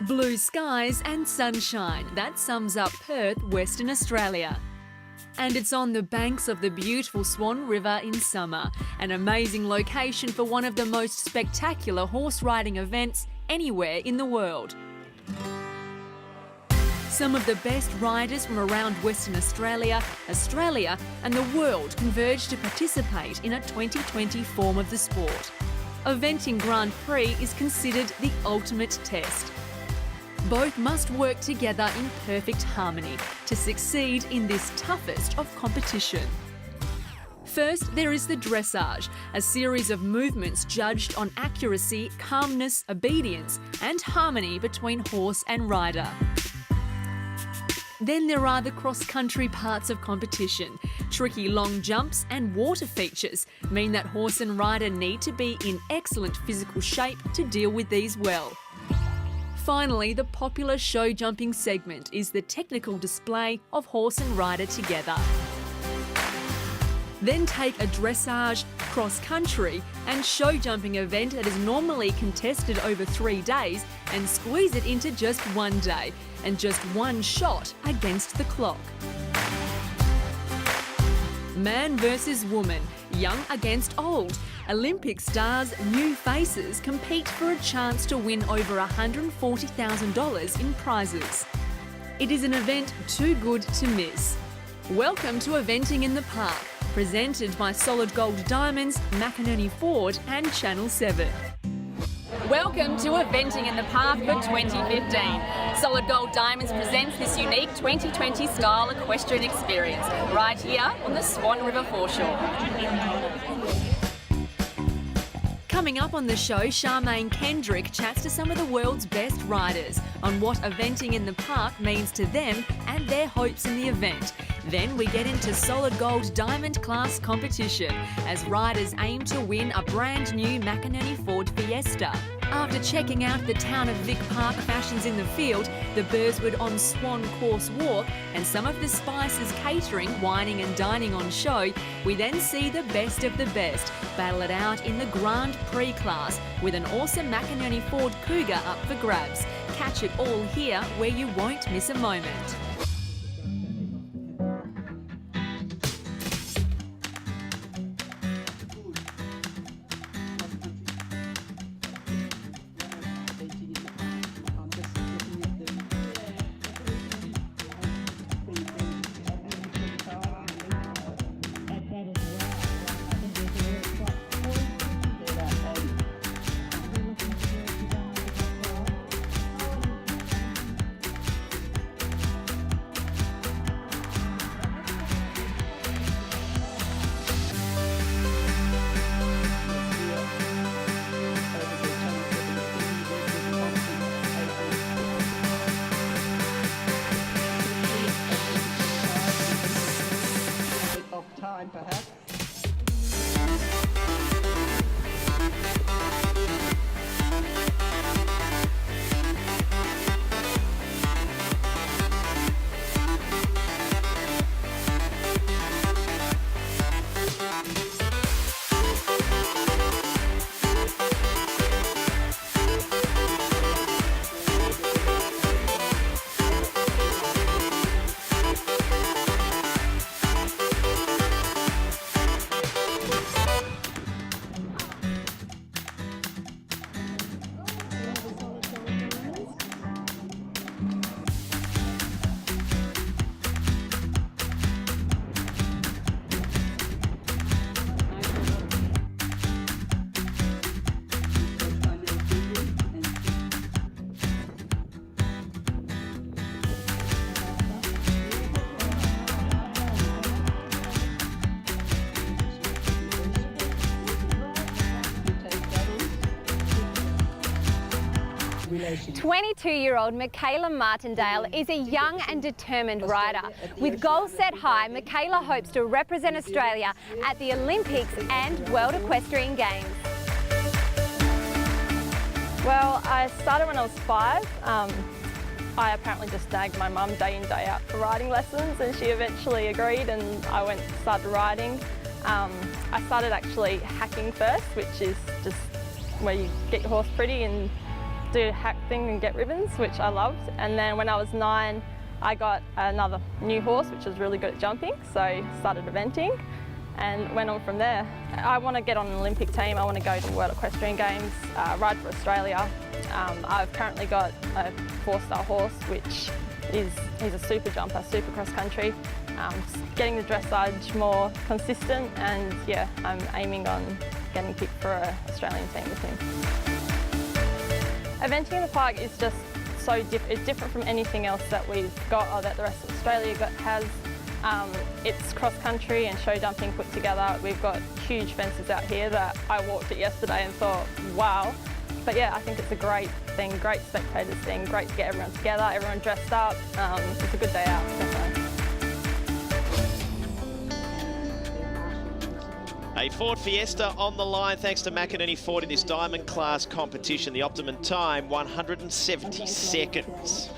Blue skies and sunshine, that sums up Perth, Western Australia. And it's on the banks of the beautiful Swan River in summer, an amazing location for one of the most spectacular horse riding events anywhere in the world. Some of the best riders from around Western Australia, Australia and the world converge to participate in a 2020 form of the sport. Eventing Grand Prix is considered the ultimate test. Both must work together in perfect harmony to succeed in this toughest of competition. First, there is the dressage, a series of movements judged on accuracy, calmness, obedience and harmony between horse and rider. Then there are the cross-country parts of competition. Tricky long jumps and water features mean that horse and rider need to be in excellent physical shape to deal with these well. Finally, the popular show jumping segment is the technical display of horse and rider together. Then take a dressage, cross-country and show jumping event that is normally contested over 3 days and squeeze it into just 1 day and just one shot against the clock. Man versus woman, young against old. Olympic stars, new faces compete for a chance to win over $140,000 in prizes. It is an event too good to miss. Welcome to Eventing in the Park, presented by Solid Gold Diamonds, McInerney Ford and Channel 7. Welcome to Eventing in the Park for 2015. Solid Gold Diamonds presents this unique 2020 style equestrian experience right here on the Swan River foreshore. Coming up on the show, Charmaine Kendrick chats to some of the world's best riders on what eventing in the park means to them and their hopes in the event. Then we get into Solid Gold Diamond class competition as riders aim to win a brand new McInerney Ford Fiesta. After checking out the town of Vic Park fashions in the field, the Burswood on Swan course walk and some of the Spices catering, wining and dining on show, we then see the best of the best battle it out in the Grand Prix class with an awesome McInerney Ford Cougar up for grabs. Catch it all here where you won't miss a moment. Perhaps. 22-year-old Michaela Martindale is a young and determined rider. With goals set high, Michaela hopes to represent Australia at the Olympics and World Equestrian Games. Well, I started when I was 5. I apparently just nagged my mum day in, day out for riding lessons, and she eventually agreed and I went and started riding. I started actually hacking first, which is just where you get your horse pretty and do a hack thing and get ribbons, which I loved. And then when I was 9, I got another new horse, which was really good at jumping, so started eventing and went on from there. I want to get on an Olympic team. I want to go to the World Equestrian Games, ride for Australia. I've currently got a 4-star horse, which he's a super jumper, super cross country. Getting the dressage more consistent, and yeah, I'm aiming on getting picked for an Australian team with him. Eventing in the park is just so different from anything else that we've got or that the rest of Australia has. It's cross country and show jumping put together. We've got huge fences out here that I walked it yesterday and thought, wow. But yeah, I think it's a great thing, great spectators thing, great to get everyone together, everyone dressed up. It's a good day out, definitely. A Ford Fiesta on the line thanks to McInerney Ford in this diamond class competition. The optimum time, 170 seconds.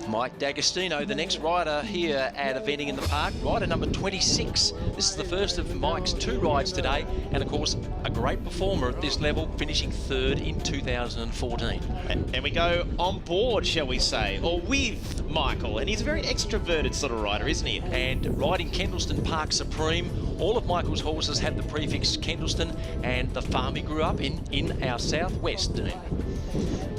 Mike D'Agostino, the next rider here at Eventing in the Park, rider number 26. This is the first of Mike's 2 rides today, and of course, a great performer at this level, finishing 3rd in 2014. And we go on board, shall we say, or with Michael, and he's a very extroverted sort of rider, isn't he? And riding Kendleston Park Supreme, all of Michael's horses have the prefix Kendleston and the farm he grew up in our southwest, Dean.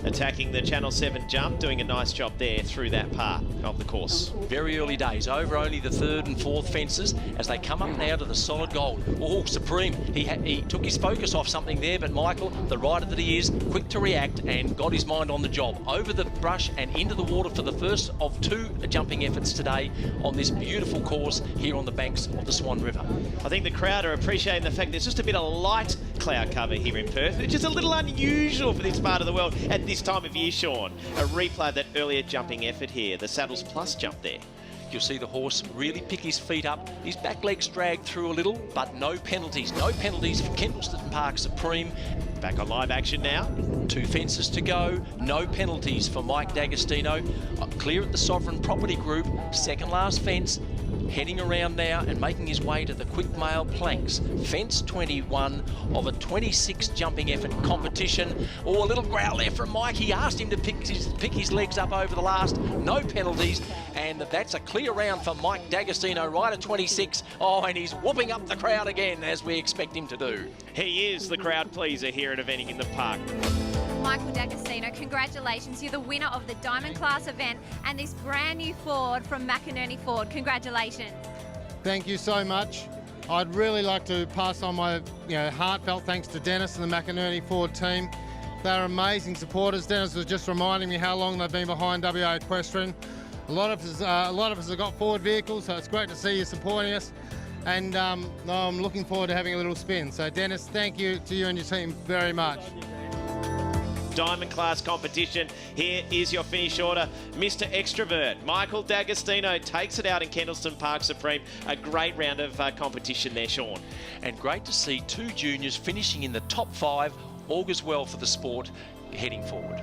Attacking the Channel 7 jump, doing a nice job there through that part of the course. Very early days, over only the 3rd and 4th fences as they come up now to the solid gold. Oh, Supreme, he took his focus off something there, but Michael, the rider that he is, quick to react and got his mind on the job. Over the brush and into the water for the first of 2 jumping efforts today on this beautiful course here on the banks of the Swan River. I think the crowd are appreciating the fact there's just a bit of light cloud cover here in Perth, which is a little unusual for this part of the world at this time of year, Sean. A replay of that earlier jumping effort here, the Saddles Plus jump there. You'll see the horse really pick his feet up. His back legs drag through a little, but no penalties. No penalties for Kendleston Park Supreme. Back on live action now. 2 fences to go. No penalties for Mike D'Agostino. Clear at the Sovereign Property Group. 2nd last fence. Heading around now and making his way to the quick mail planks. Fence 21 of a 26 jumping effort competition. Oh, a little growl there from Mike. He asked him to pick his legs up over the last. No penalties. And that's a clear round for Mike D'Agostino, rider 26. Oh, and he's whooping up the crowd again, as we expect him to do. He is the crowd pleaser here at Eventing in the Park. Michael D'Agostino, congratulations. You're the winner of the Diamond Class event and this brand new Ford from McInerney Ford. Congratulations. Thank you so much. I'd really like to pass on my heartfelt thanks to Dennis and the McInerney Ford team. They're amazing supporters. Dennis was just reminding me how long they've been behind WA Equestrian. A lot of us have got Ford vehicles, so it's great to see you supporting us. And I'm looking forward to having a little spin. So Dennis, thank you to you and your team very much. Diamond class competition. Here is your finish order. Mr. Extrovert, Michael D'Agostino takes it out in Kendleston Park Supreme. A great round of competition there, Sean. And great to see 2 juniors finishing in the top 5. Augurs well for the sport heading forward.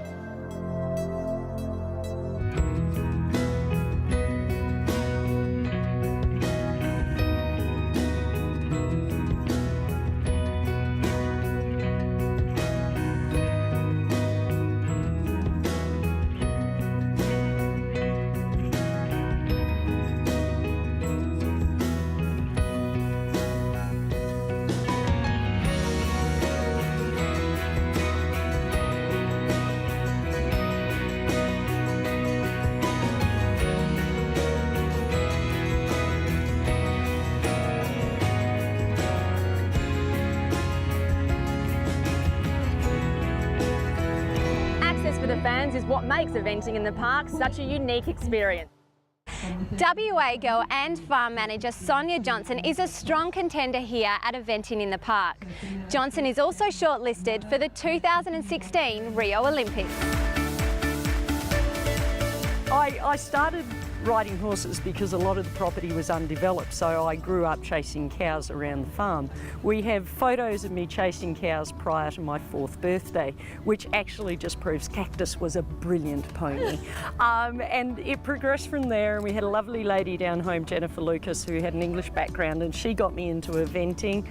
Fans is what makes eventing in the park such a unique experience. WA girl and farm manager Sonia Johnson is a strong contender here at Eventing in the Park. Johnson is also shortlisted for the 2016 Rio Olympics. I started riding horses because a lot of the property was undeveloped, so I grew up chasing cows around the farm. We have photos of me chasing cows prior to my 4th birthday, which actually just proves Cactus was a brilliant pony. And it progressed from there, and we had a lovely lady down home, Jennifer Lucas, who had an English background, and she got me into eventing.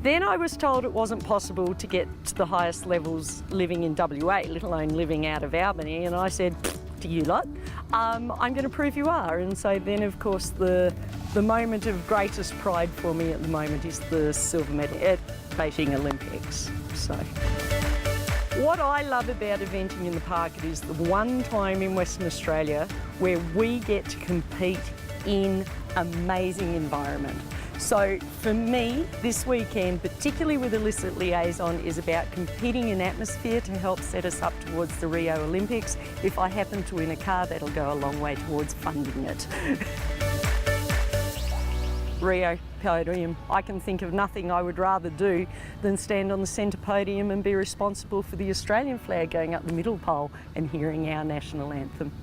Then I was told it wasn't possible to get to the highest levels living in WA, let alone living out of Albany, and I said, to you lot, I'm going to prove you are. And so then, of course, the moment of greatest pride for me at the moment is the silver medal at Beijing Olympics. So what I love about eventing in the park, it is the one time in Western Australia where we get to compete in amazing environment. So for me, this weekend, particularly with Illicit Liaison, is about competing in atmosphere to help set us up towards the Rio Olympics. If I happen to win a car, that'll go a long way towards funding it. Rio podium. I can think of nothing I would rather do than stand on the centre podium and be responsible for the Australian flag going up the middle pole and hearing our national anthem.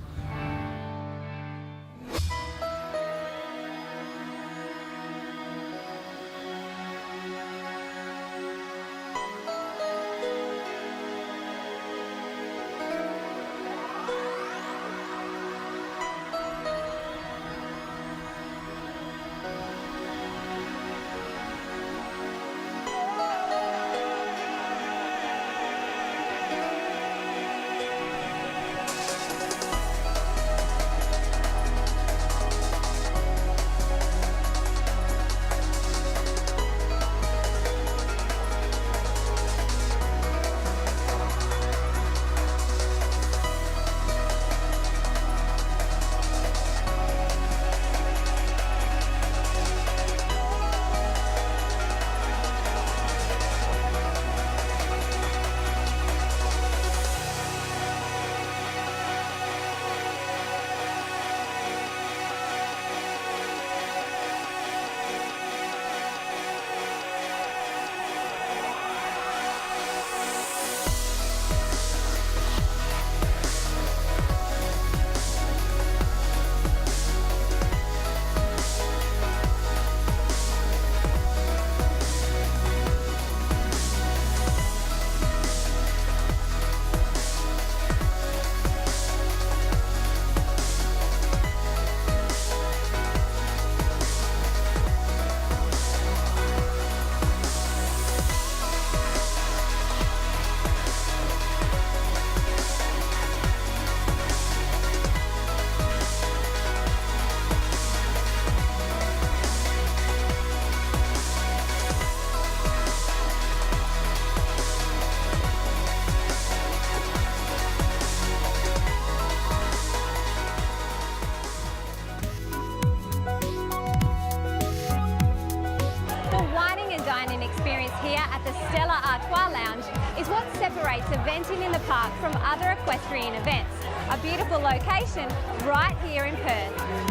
Eventing in the park from other equestrian events. A beautiful location right here in Perth.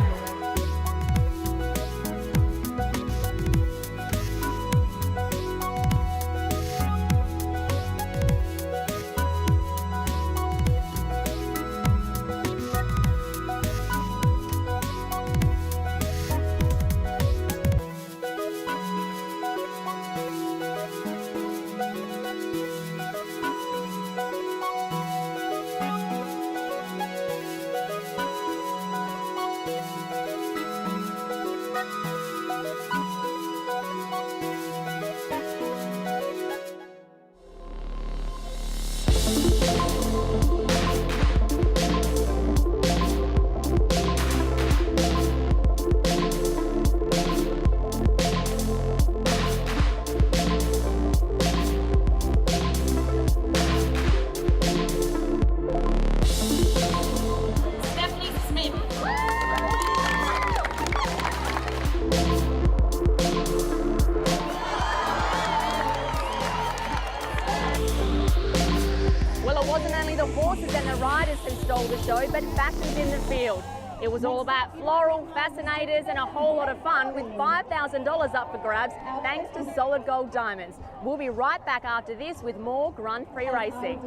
Show, but fashion's in the field. It was all about floral, fascinators and a whole lot of fun with $5,000 up for grabs thanks to Solid Gold Diamonds. We'll be right back after this with more Grand Prix racing.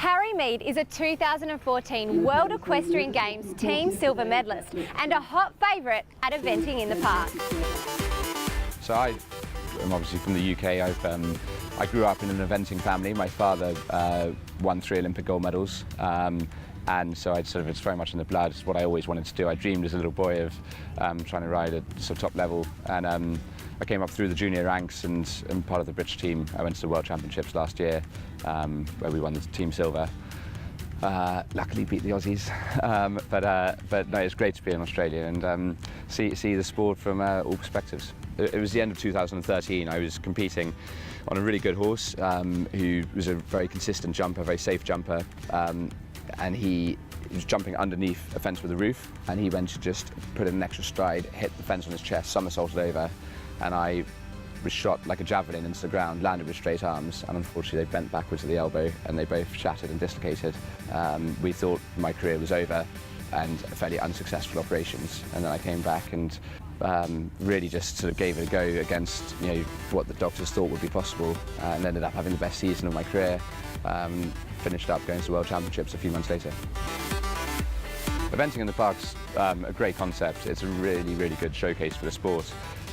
Harry Mead is a 2014 World Equestrian Games Team Silver medalist and a hot favourite at eventing in the park. So I'm obviously from the UK. I grew up in an eventing family. My father won 3 Olympic gold medals. And so it's very much in the blood. It's what I always wanted to do. I dreamed as a little boy of trying to ride at top level. And I came up through the junior ranks and part of the British team. I went to the World Championships last year where we won the Team Silver. Luckily beat the Aussies. But no, it's great to be in Australia and see the sport from all perspectives. It was the end of 2013. I was competing on a really good horse who was a very consistent jumper, very safe jumper. And he was jumping underneath a fence with a roof, and he went to just put in an extra stride, hit the fence on his chest, somersaulted over, and I was shot like a javelin into the ground, landed with straight arms, and unfortunately they bent backwards at the elbow and they both shattered and dislocated. We thought my career was over and fairly unsuccessful operations, and then I came back and really just gave it a go against what the doctors thought would be possible, and ended up having the best season of my career. Finished up going to the World Championships a few months later. Eventing in the park's a great concept. It's a really, really good showcase for the sport.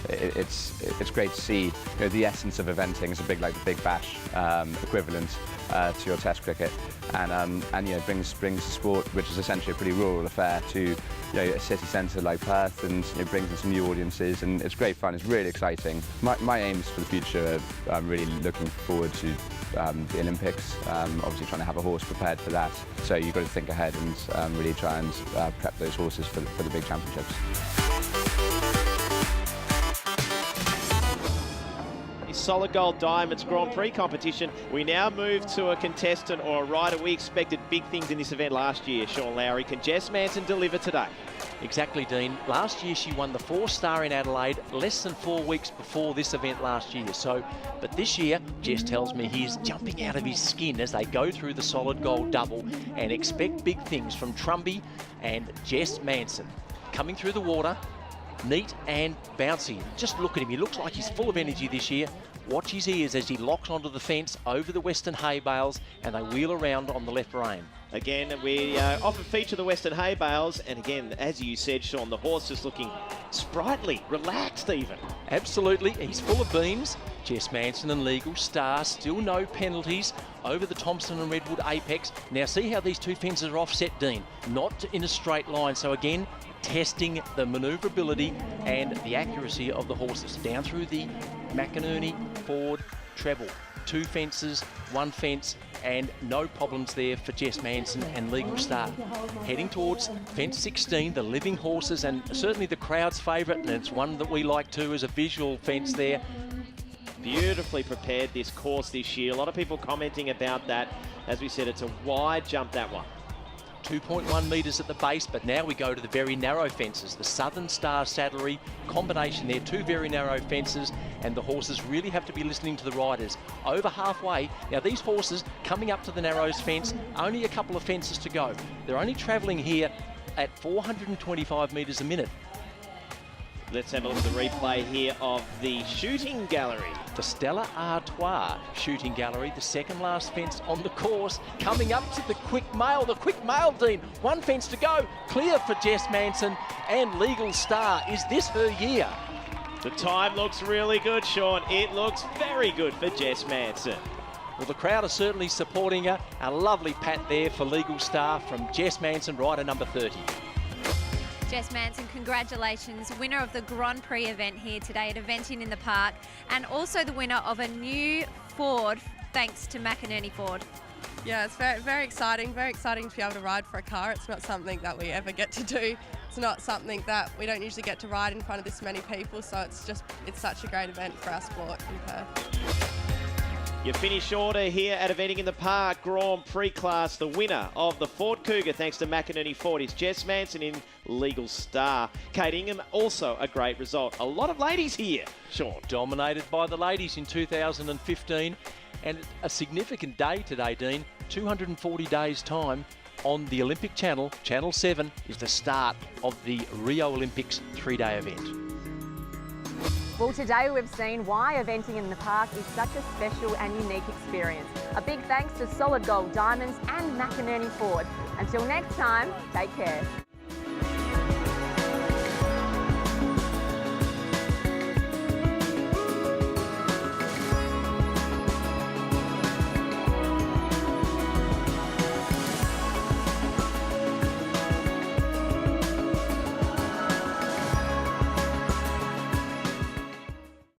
It's great to see the essence of eventing is a bit like the Big Bash equivalent to your Test cricket, and brings the sport, which is essentially a pretty rural affair, to a city centre like Perth, and brings in some new audiences, and it's great fun. It's really exciting. My aims for the future are I'm really looking forward to the Olympics. Obviously trying to have a horse prepared for that, so you've got to think ahead and really try and prep those horses for the big championships. Solid Gold Diamonds Grand Prix competition. We now move to a contestant or a rider we expected big things in this event last year. Sean Lowry, can Jess Manson deliver today? Exactly, Dean. Last year she won the 4-star in Adelaide less than 4 weeks before this event last year. But this year, Jess tells me he is jumping out of his skin as they go through the Solid Gold double, and expect big things from Trumby and Jess Manson. Coming through the water, neat and bouncy. Just look at him. He looks like he's full of energy this year. Watch his ears as he locks onto the fence over the Western Hay Bales, and they wheel around on the left rein. Again, we often feature the Western Hay Bales, and again, as you said, Sean, the horse is looking sprightly, relaxed even. Absolutely, he's full of beans. Jess Manson and Legal Star, still no penalties over the Thompson and Redwood Apex. Now see how these two fences are offset, Dean, not in a straight line. So again, testing the manoeuvrability and the accuracy of the horses. Down through the McInerney Ford treble. 2 fences, 1 fence, and no problems there for Jess Manson and Legal Star. Heading towards fence 16, the living horses, and certainly the crowd's favourite, and it's one that we like too as a visual fence there. Beautifully prepared this course this year. A lot of people commenting about that. As we said, it's a wide jump, that one. 2.1 metres at the base, but now we go to the very narrow fences. The Southern Star Saddlery combination there, 2 very narrow fences, and the horses really have to be listening to the riders. Over halfway, now these horses coming up to the Narrows fence, only a couple of fences to go. They're only travelling here at 425 metres a minute. Let's have a look at the replay here of the shooting gallery. The Stella Artois shooting gallery, the second last fence on the course, coming up to the quick mail. The quick mail, Dean, 1 fence to go. Clear for Jess Manson and Legal Star. Is this her year? The time looks really good, Sean. It looks very good for Jess Manson. Well, the crowd are certainly supporting her. A lovely pat there for Legal Star from Jess Manson, rider number 30. Jess Manson, congratulations, winner of the Grand Prix event here today at Eventing in the Park, and also the winner of a new Ford, thanks to McInerney Ford. Yeah, it's very, very exciting to be able to ride for a car. It's not something that we ever get to do. It's not something that we don't usually get to ride in front of this many people, so it's such a great event for our sport in Perth. Your finish order here at Eventing in the Park Grand Prix class. The winner of the Ford Cougar, thanks to McInerney Ford, is Jess Manson in Legal Star. Kate Ingham, also a great result. A lot of ladies here, Sean. Dominated by the ladies in 2015. And a significant day today, Dean. 240 days' time on the Olympic Channel. Channel 7 is the start of the Rio Olympics 3-day event. Well, today we've seen why eventing in the park is such a special and unique experience. A big thanks to Solid Gold Diamonds and McInerney Ford. Until next time, take care.